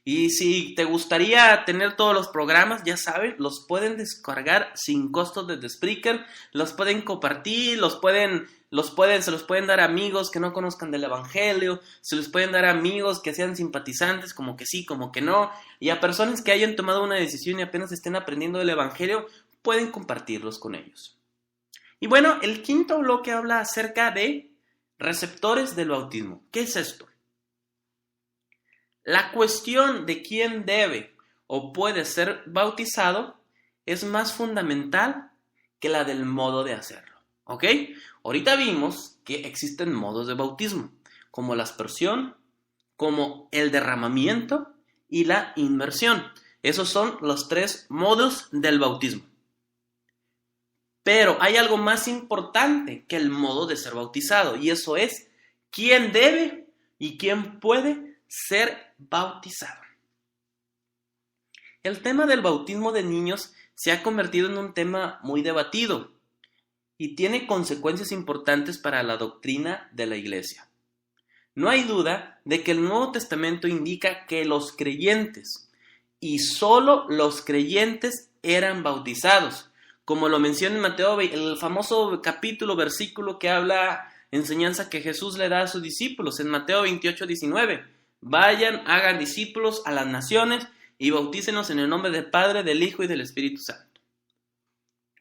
Speaker 1: Y si te gustaría tener todos los programas, ya saben, los pueden descargar sin costo desde Spreaker, los pueden compartir, se los pueden dar a amigos que no conozcan del Evangelio, se los pueden dar a amigos que sean simpatizantes, como que sí, como que no, y a personas que hayan tomado una decisión y apenas estén aprendiendo del Evangelio, pueden compartirlos con ellos. Y bueno, el quinto bloque habla acerca de receptores del bautismo. ¿Qué es esto? La cuestión de quién debe o puede ser bautizado es más fundamental que la del modo de hacerlo, ¿ok? Ahorita vimos que existen modos de bautismo, como la aspersión, como el derramamiento y la inmersión. Esos son los 3 modos del bautismo. Pero hay algo más importante que el modo de ser bautizado, y eso es quién debe y quién puede ser bautizado. El tema del bautismo de niños se ha convertido en un tema muy debatido y tiene consecuencias importantes para la doctrina de la Iglesia. No hay duda de que el Nuevo Testamento indica que los creyentes, y solo los creyentes, eran bautizados, como lo menciona en Mateo, el famoso versículo que habla enseñanza que Jesús le da a sus discípulos en Mateo 28:19. Vayan, hagan discípulos a las naciones y bautícenos en el nombre del Padre, del Hijo y del Espíritu Santo.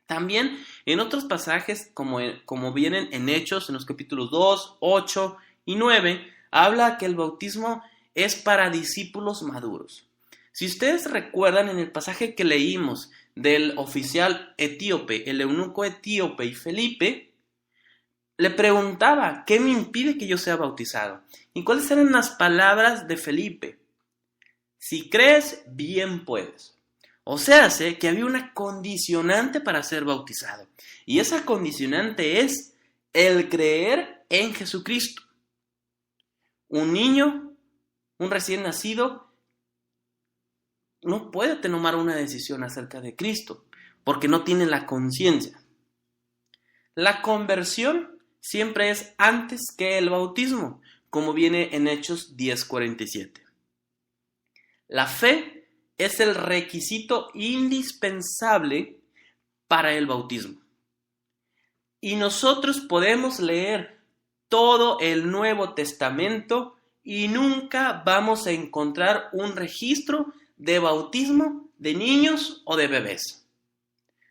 Speaker 1: También en otros pasajes, como vienen en Hechos, en los capítulos 2, 8 y 9, habla que el bautismo es para discípulos maduros. Si ustedes recuerdan en el pasaje que leímos del oficial etíope, el eunuco etíope y Felipe, le preguntaba, ¿qué me impide que yo sea bautizado? ¿Y cuáles eran las palabras de Felipe? Si crees, bien puedes. O sea, sé que había una condicionante para ser bautizado. Y esa condicionante es el creer en Jesucristo. Un niño, un recién nacido, no puede tomar una decisión acerca de Cristo, porque no tiene la conciencia. La conversión siempre es antes que el bautismo, como viene en Hechos 10:47. La fe es el requisito indispensable para el bautismo. Y nosotros podemos leer todo el Nuevo Testamento y nunca vamos a encontrar un registro de bautismo de niños o de bebés.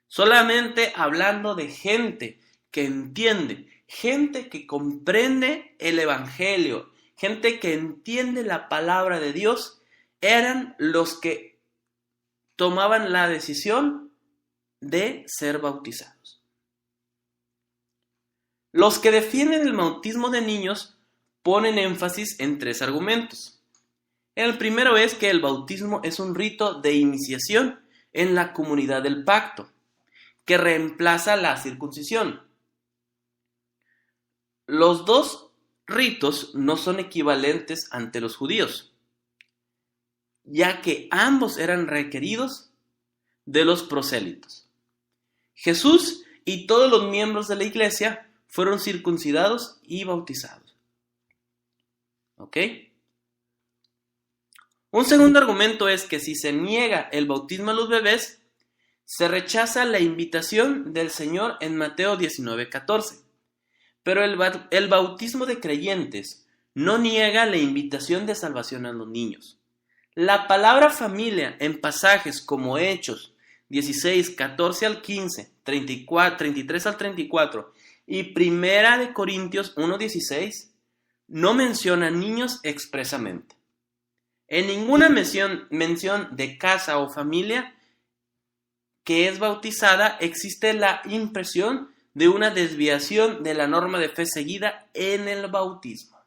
Speaker 1: Solamente hablando de gente que entiende, gente que comprende el Evangelio, gente que entiende la palabra de Dios, eran los que tomaban la decisión de ser bautizados. Los que defienden el bautismo de niños ponen énfasis en 3 argumentos. El primero es que el bautismo es un rito de iniciación en la comunidad del pacto, que reemplaza la circuncisión. Los 2 ritos no son equivalentes ante los judíos, ya que ambos eran requeridos de los prosélitos. Jesús y todos los miembros de la iglesia fueron circuncidados y bautizados. ¿Ok? Un segundo argumento es que si se niega el bautismo a los bebés, se rechaza la invitación del Señor en Mateo 19:14. Pero el bautismo de creyentes no niega la invitación de salvación a los niños. La palabra familia en pasajes como Hechos 16, 14 al 15, 33 al 34 y Primera de Corintios 1:16 no menciona niños expresamente. En ninguna mención de casa o familia que es bautizada existe la impresión de una desviación de la norma de fe seguida en el bautismo.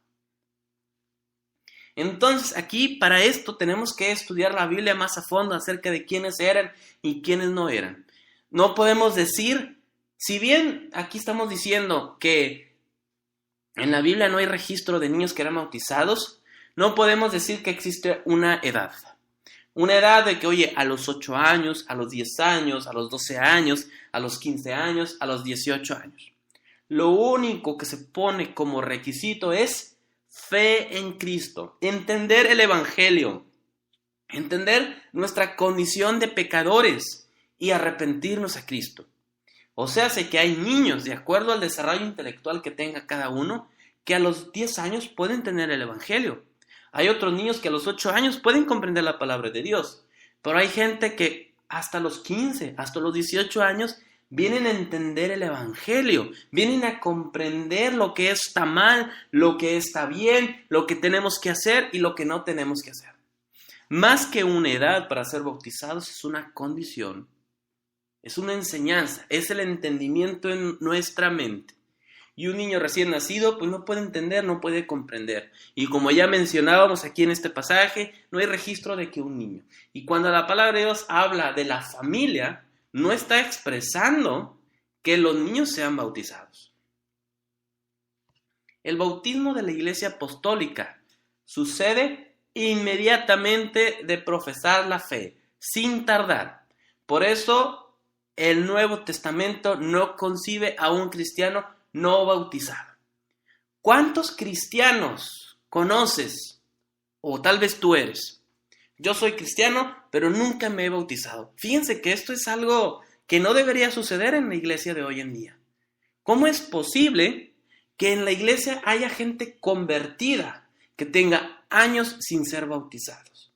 Speaker 1: Entonces aquí para esto tenemos que estudiar la Biblia más a fondo acerca de quiénes eran y quiénes no eran. No podemos decir, si bien aquí estamos diciendo que en la Biblia no hay registro de niños que eran bautizados, no podemos decir que existe una edad. Una edad de que, oye, a los 8 años, a los 10 años, a los 12 años, a los 15 años, a los 18 años. Lo único que se pone como requisito es fe en Cristo, entender el Evangelio, entender nuestra condición de pecadores y arrepentirnos a Cristo. O sea, sé que hay niños, de acuerdo al desarrollo intelectual que tenga cada uno, que a los 10 años pueden tener el Evangelio. Hay otros niños que a los 8 años pueden comprender la palabra de Dios. Pero hay gente que hasta los 15, hasta los 18 años, vienen a entender el Evangelio. Vienen a comprender lo que está mal, lo que está bien, lo que tenemos que hacer y lo que no tenemos que hacer. Más que una edad para ser bautizados, es una condición. Es una enseñanza, es el entendimiento en nuestra mente. Y un niño recién nacido pues no puede entender, no puede comprender. Y como ya mencionábamos aquí en este pasaje, no hay registro de que un niño. Y cuando la palabra de Dios habla de la familia, no está expresando que los niños sean bautizados. El bautismo de la Iglesia Apostólica sucede inmediatamente de profesar la fe, sin tardar. Por eso el Nuevo Testamento no concibe a un cristiano no bautizado. ¿Cuántos cristianos conoces? O tal vez tú eres. Yo soy cristiano, pero nunca me he bautizado. Fíjense que esto es algo que no debería suceder en la iglesia de hoy en día. ¿Cómo es posible que en la iglesia haya gente convertida que tenga años sin ser bautizados?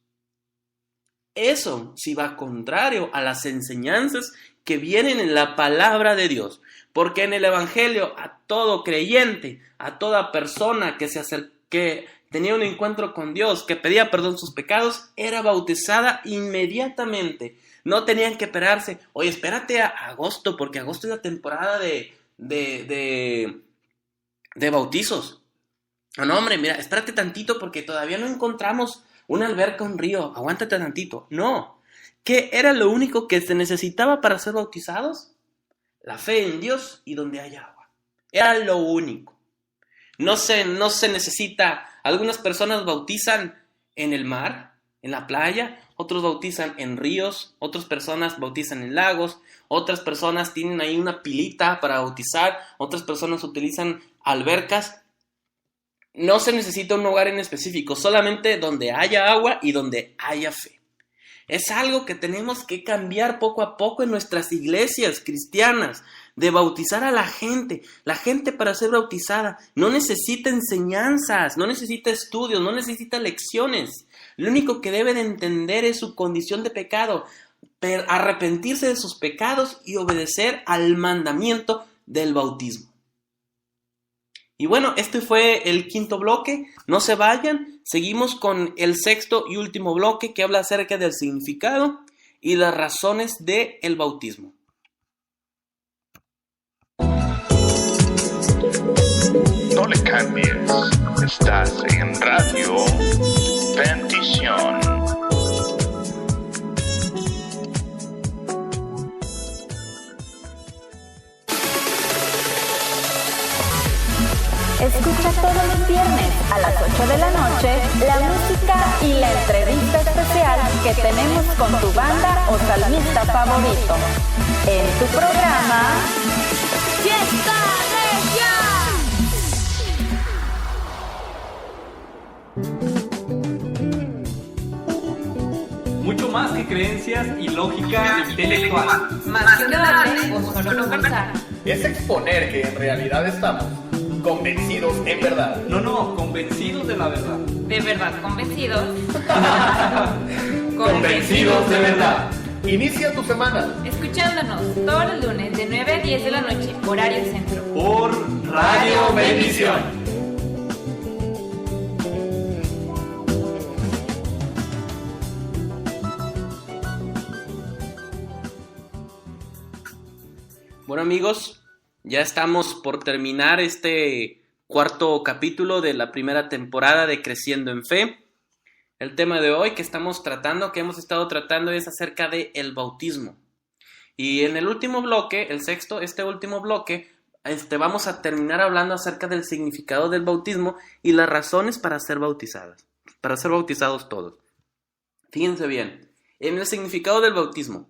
Speaker 1: Eso sí va contrario a las enseñanzas que vienen en la palabra de Dios. Porque en el Evangelio a todo creyente, a toda persona que tenía un encuentro con Dios, que pedía perdón sus pecados, era bautizada inmediatamente. No tenían que esperarse, oye, espérate a agosto, porque agosto es la temporada de bautizos. No, hombre, mira, espérate tantito porque todavía no encontramos una alberca, un río, aguántate tantito. No, ¿qué era lo único que se necesitaba para ser bautizados? La fe en Dios y donde hay agua. Era lo único. No se necesita. Algunas personas bautizan en el mar, en la playa. Otros bautizan en ríos. Otras personas bautizan en lagos. Otras personas tienen ahí una pilita para bautizar. Otras personas utilizan albercas. No se necesita un lugar en específico. Solamente donde haya agua y donde haya fe. Es algo que tenemos que cambiar poco a poco en nuestras iglesias cristianas, de bautizar a la gente. La gente para ser bautizada no necesita enseñanzas, no necesita estudios, no necesita lecciones. Lo único que debe de entender es su condición de pecado, arrepentirse de sus pecados y obedecer al mandamiento del bautismo. Y bueno, este fue el quinto bloque. No se vayan, seguimos con el sexto y último bloque que habla acerca del significado y las razones del bautismo.
Speaker 2: No le cambies, estás en Radio Bendición.
Speaker 7: Escucha todos los viernes a las 8 de la noche la música y la entrevista especial que tenemos con tu banda o salmista favorito. En tu programa ¡Fiesta Regia!
Speaker 3: más que creencias y lógica intelectual.
Speaker 4: Más que un debate o solo conversar.
Speaker 5: Es exponer que en realidad estamos convencidos en verdad.
Speaker 3: No, convencidos de la verdad.
Speaker 4: ¿De verdad convencidos?
Speaker 3: Convencidos de verdad.
Speaker 5: Inicia tu semana.
Speaker 4: Escuchándonos todos los lunes de 9 a 10 de la noche, horario centro.
Speaker 3: Por Radio Bendición.
Speaker 1: Bueno amigos, ya estamos por terminar este cuarto capítulo de la primera temporada de Creciendo en Fe. El tema de hoy que hemos estado tratando es acerca de el bautismo. Y en el último bloque, este último bloque, vamos a terminar hablando acerca del significado del bautismo y las razones para ser bautizados todos. Fíjense bien, en el significado del bautismo.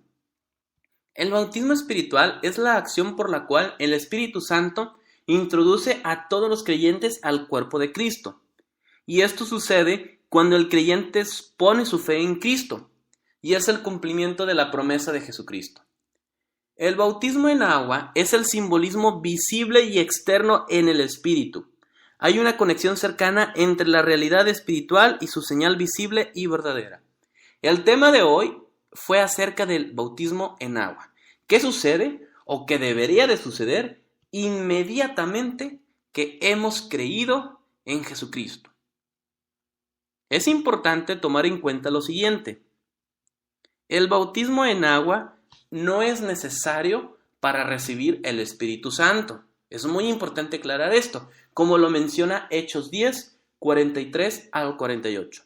Speaker 1: El bautismo espiritual es la acción por la cual el Espíritu Santo introduce a todos los creyentes al cuerpo de Cristo. Y esto sucede cuando el creyente pone su fe en Cristo, y es el cumplimiento de la promesa de Jesucristo. El bautismo en agua es el simbolismo visible y externo en el Espíritu. Hay una conexión cercana entre la realidad espiritual y su señal visible y verdadera. El tema de hoy fue acerca del bautismo en agua. ¿Qué sucede o qué debería de suceder inmediatamente que hemos creído en Jesucristo? Es importante tomar en cuenta lo siguiente. El bautismo en agua no es necesario para recibir el Espíritu Santo. Es muy importante aclarar esto, como lo menciona Hechos 10, 43 al 48.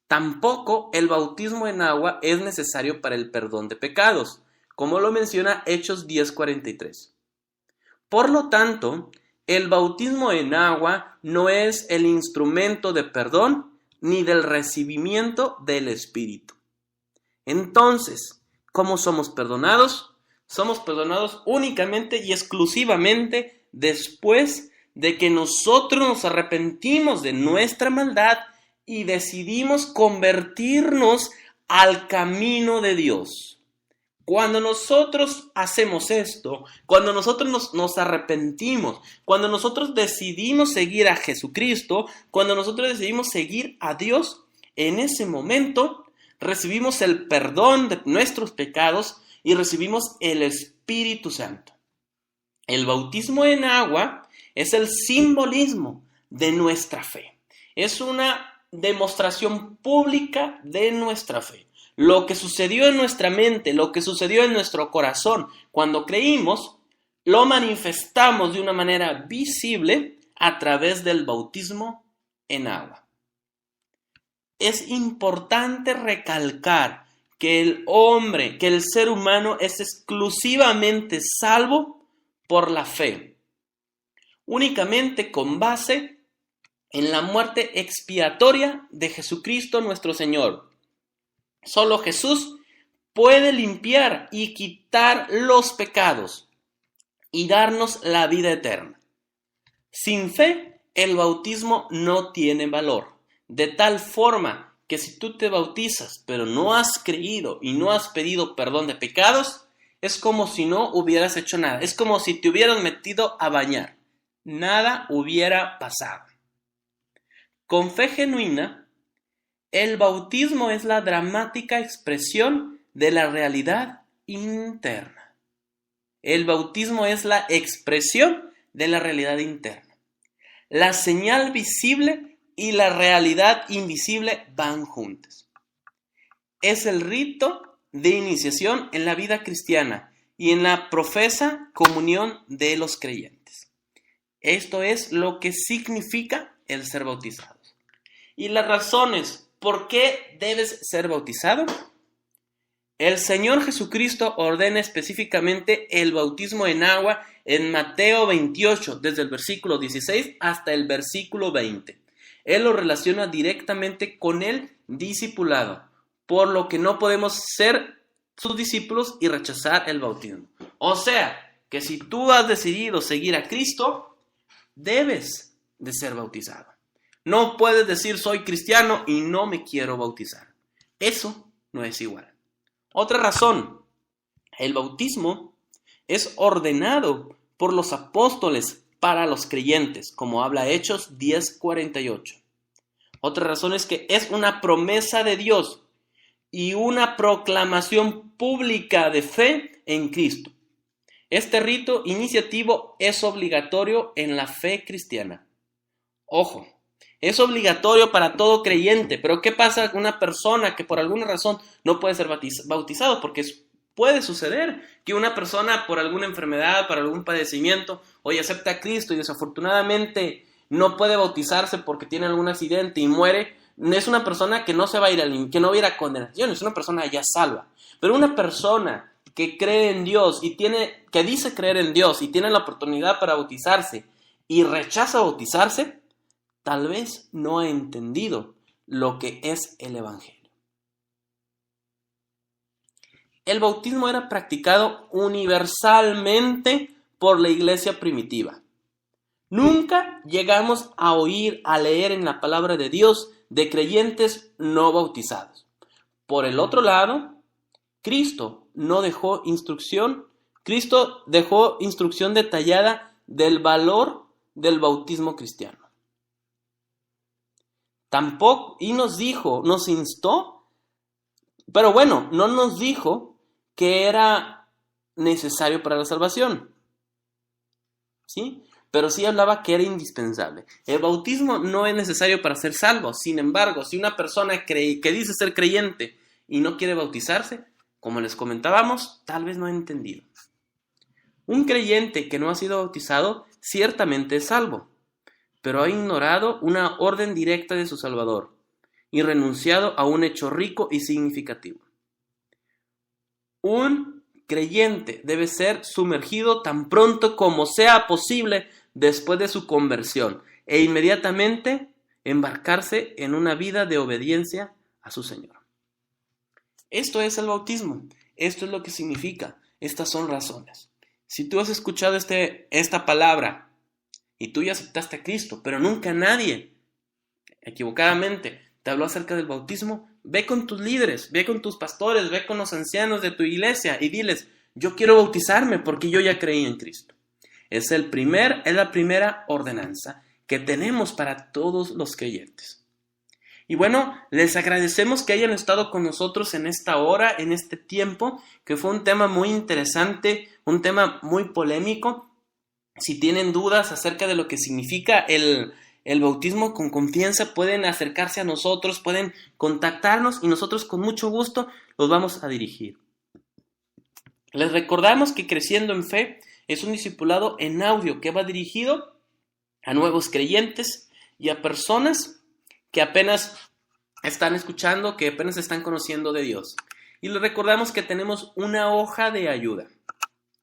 Speaker 1: Tampoco el bautismo en agua es necesario para el perdón de pecados, como lo menciona Hechos 10:43. Por lo tanto, el bautismo en agua no es el instrumento de perdón ni del recibimiento del Espíritu. Entonces, ¿cómo somos perdonados? Somos perdonados únicamente y exclusivamente después de que nosotros nos arrepentimos de nuestra maldad y decidimos convertirnos al camino de Dios. Cuando nosotros hacemos esto, cuando nosotros nos arrepentimos, cuando nosotros decidimos seguir a Jesucristo, cuando nosotros decidimos seguir a Dios, en ese momento recibimos el perdón de nuestros pecados y recibimos el Espíritu Santo. El bautismo en agua es el simbolismo de nuestra fe. Es una demostración pública de nuestra fe. Lo que sucedió en nuestra mente, lo que sucedió en nuestro corazón cuando creímos, lo manifestamos de una manera visible a través del bautismo en agua. Es importante recalcar que el ser humano es exclusivamente salvo por la fe, únicamente con base en la muerte expiatoria de Jesucristo nuestro Señor. Solo Jesús puede limpiar y quitar los pecados y darnos la vida eterna. Sin fe, el bautismo no tiene valor, de tal forma que si tú te bautizas pero no has creído y no has pedido perdón de pecados, es como si no hubieras hecho nada, es como si te hubieran metido a bañar, nada hubiera pasado. Con fe genuina, el bautismo es la dramática expresión de la realidad interna. El bautismo es la expresión de la realidad interna. La señal visible y la realidad invisible van juntas. Es el rito de iniciación en la vida cristiana y en la profesa comunión de los creyentes. Esto es lo que significa el ser bautizados. Y las razones por qué debes ser bautizado. El Señor Jesucristo ordena específicamente el bautismo en agua en Mateo 28, desde el versículo 16 hasta el versículo 20. Él lo relaciona directamente con el discipulado, por lo que no podemos ser sus discípulos y rechazar el bautismo. O sea, que si tú has decidido seguir a Cristo, debes de ser bautizado. No puedes decir soy cristiano y no me quiero bautizar. Eso no es igual. Otra razón, el bautismo es ordenado por los apóstoles para los creyentes, como habla Hechos 10:48. Otra razón es que es una promesa de Dios y una proclamación pública de fe en Cristo. Este rito iniciativo es obligatorio en la fe cristiana. Ojo, es obligatorio para todo creyente, pero ¿qué pasa con una persona que por alguna razón no puede ser bautizado? Porque puede suceder que una persona por alguna enfermedad, por algún padecimiento, hoy acepta a Cristo y desafortunadamente no puede bautizarse porque tiene algún accidente y muere. Es una persona que no se va a ir que no va a ir a condenación, es una persona ya salva. Pero una persona que cree en Dios y que dice creer en Dios y tiene la oportunidad para bautizarse y rechaza bautizarse, tal vez no ha entendido lo que es el Evangelio. El bautismo era practicado universalmente por la iglesia primitiva. Nunca llegamos a leer en la palabra de Dios de creyentes no bautizados. Por el otro lado, Cristo dejó instrucción detallada del valor del bautismo cristiano. Tampoco, y nos instó, pero bueno, no nos dijo que era necesario para la salvación, ¿sí? Pero sí hablaba que era indispensable. El bautismo no es necesario para ser salvo. Sin embargo, si una persona que dice ser creyente y no quiere bautizarse, como les comentábamos, tal vez no ha entendido. Un creyente que no ha sido bautizado ciertamente es salvo, pero ha ignorado una orden directa de su Salvador y renunciado a un hecho rico y significativo. Un creyente debe ser sumergido tan pronto como sea posible después de su conversión e inmediatamente embarcarse en una vida de obediencia a su Señor. Esto es el bautismo, esto es lo que significa, estas son razones. Si tú has escuchado esta palabra y tú ya aceptaste a Cristo, pero nunca nadie, equivocadamente, te habló acerca del bautismo, ve con tus líderes, ve con tus pastores, ve con los ancianos de tu iglesia y diles, yo quiero bautizarme porque yo ya creí en Cristo. Es la primera ordenanza que tenemos para todos los creyentes. Y bueno, les agradecemos que hayan estado con nosotros en esta hora, en este tiempo, que fue un tema muy interesante, un tema muy polémico. Si tienen dudas acerca de lo que significa el bautismo, con confianza pueden acercarse a nosotros, pueden contactarnos y nosotros con mucho gusto los vamos a dirigir. Les recordamos que Creciendo en Fe es un discipulado en audio que va dirigido a nuevos creyentes y a personas que apenas están escuchando, que apenas están conociendo de Dios. Y les recordamos que tenemos una hoja de ayuda,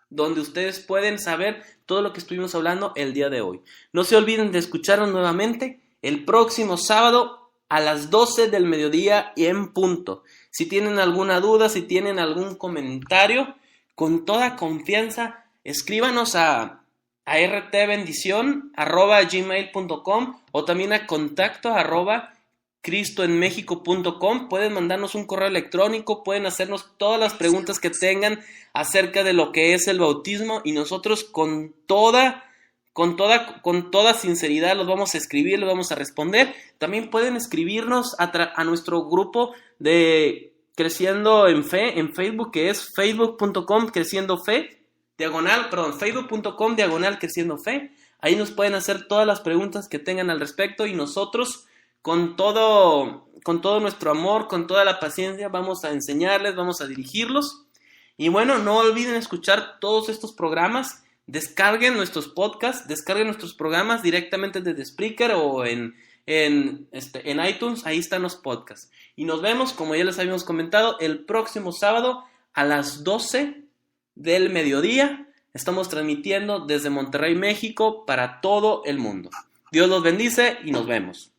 Speaker 1: donde ustedes pueden saber todo lo que estuvimos hablando el día de hoy. No se olviden de escucharnos nuevamente el próximo sábado a las 12 del mediodía y en punto. Si tienen alguna duda, si tienen algún comentario, con toda confianza, escríbanos a rtbendición@gmail.com o también a contacto@cristoenmexico.com. Pueden mandarnos un correo electrónico, pueden hacernos todas las preguntas que tengan acerca de lo que es el bautismo y nosotros con toda sinceridad los vamos a escribir, los vamos a responder. También pueden escribirnos a nuestro grupo de Creciendo en Fe en Facebook, que es facebook.com/creciendo fe. Ahí nos pueden hacer todas las preguntas que tengan al respecto y nosotros con todo nuestro amor, con toda la paciencia vamos a enseñarles, vamos a dirigirlos. Y bueno, no olviden escuchar todos estos programas, descarguen nuestros podcasts, descarguen nuestros programas directamente desde Spreaker o en iTunes, ahí están los podcasts. Y nos vemos, como ya les habíamos comentado, el próximo sábado a las 12 del mediodía. Estamos transmitiendo desde Monterrey, México, para todo el mundo. Dios los bendice y nos vemos.